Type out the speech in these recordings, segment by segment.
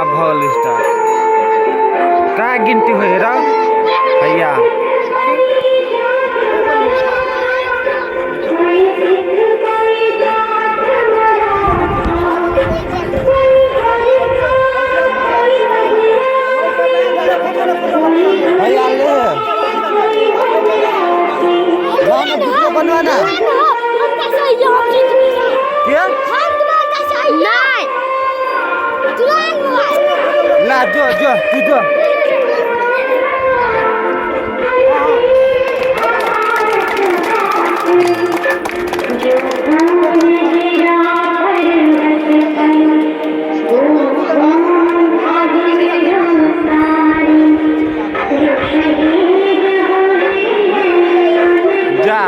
भल स्टार का गिनती हो रहा भैया भैया ले वीडियो बनवाना क्या ला जो तू जो जा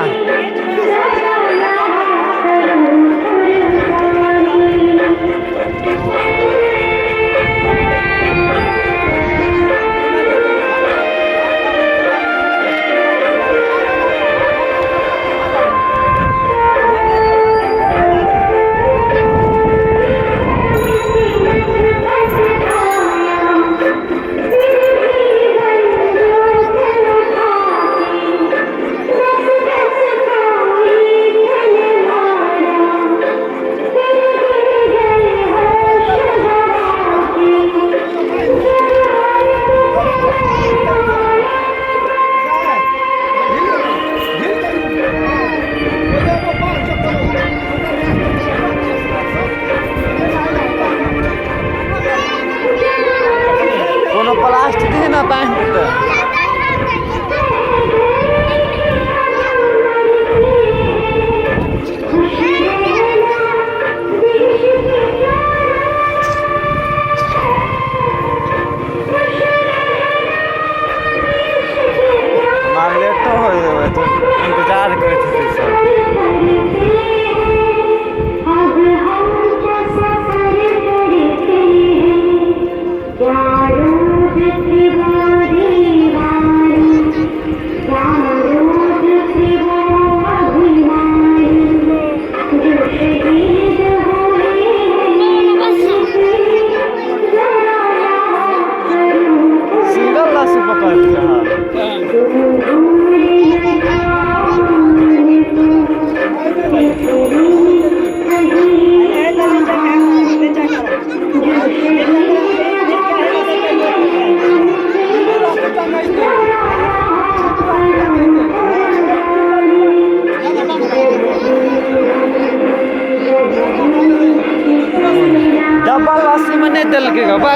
प्लास्टिक है ना पैंट लेट तो हो तो इंतजार करे सिंगल लाश पकड़ डब्बा लाशी में नहीं दिल के बा